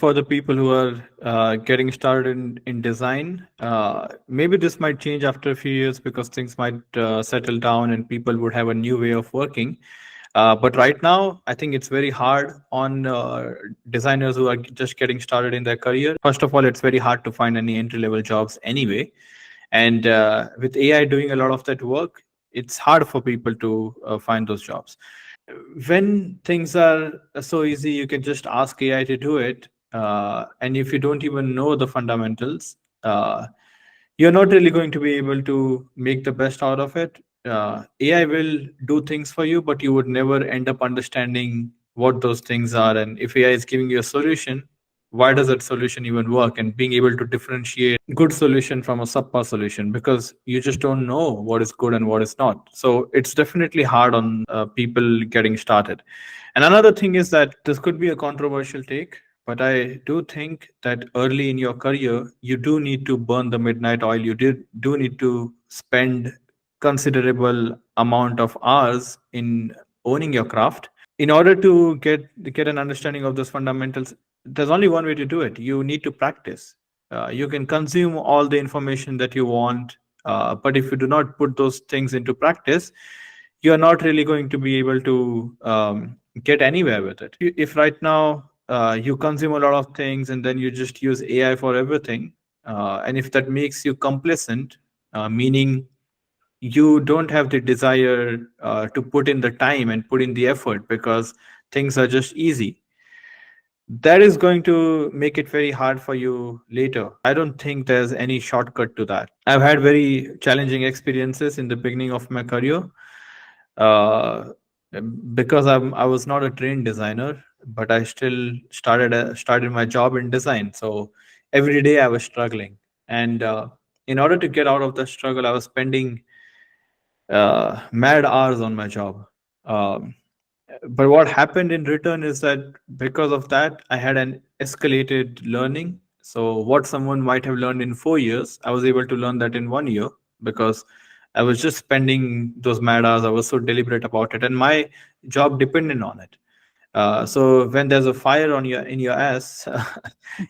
For the people who are getting started in design, maybe this might change after a few years because things might settle down and people would have a new way of working. But right now, I think it's very hard on designers who are just getting started in their career. First of all, it's very hard to find any entry level jobs anyway. And with AI doing a lot of that work, it's hard for people to find those jobs. When things are so easy, you can just ask AI to do it. And if you don't even know the fundamentals, you're not really going to be able to make the best out of it. AI will do things for you, but you would never end up understanding what those things are. And if AI is giving you a solution, why does that solution even work? And being able to differentiate good solution from a subpar solution, because you just don't know what is good and what is not. So it's definitely hard on people getting started. And another thing is that this could be a controversial take, but I do think that early in your career, you do need to burn the midnight oil. Do need to spend considerable amount of hours in owning your craft. In order to get an understanding of those fundamentals, there's only one way to do it. You need to practice. You can consume all the information that you want, but if you do not put those things into practice, you're not really going to be able to get anywhere with it. If right now you consume a lot of things and then you just use AI for everything, and if that makes you complacent, meaning you don't have the desire to put in the time and put in the effort because things are just easy, that is going to make it very hard for you later. I don't think there's any shortcut to that. I've had very challenging experiences in the beginning of my career, uh, because I was not a trained designer, but I still started my job in design. So every day I was struggling, and in order to get out of the struggle, I was spending mad hours on my job. Um, but what happened in return is that because of that, I had an escalated learning. So what someone might have learned in 4 years, I was able to learn that in 1 year because I was just spending those mad hours. I was so deliberate about it, and my job depended on it. So when there's a fire on your in your ass,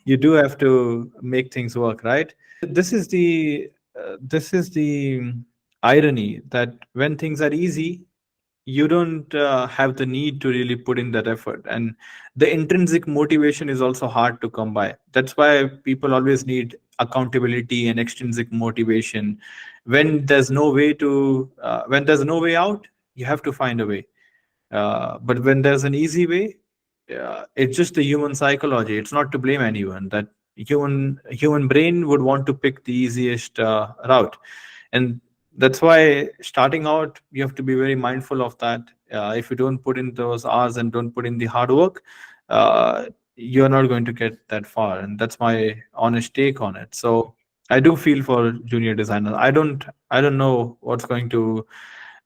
you do have to make things work, right? This is the irony that when things are easy, you don't have the need to really put in that effort, and the intrinsic motivation is also hard to come by. That's why people always need accountability and extrinsic motivation. When there's no way out, you have to find a way. But when there's an easy way, it's just the human psychology. It's not to blame anyone. That human brain would want to pick the easiest route, and that's why starting out you have to be very mindful of that. If you don't put in those hours and don't put in the hard work, you're not going to get that far. And that's my honest take on it. So I do feel for junior designers. I don't know what's going to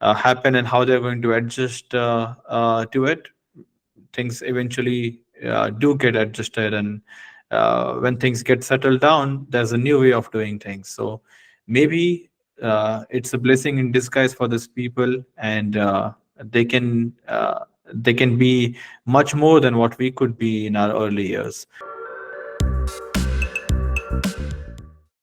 happen and how they're going to adjust to it. Things eventually do get adjusted, and when things get settled down, there's a new way of doing things. So maybe it's a blessing in disguise for these people, and they can be much more than what we could be in our early years.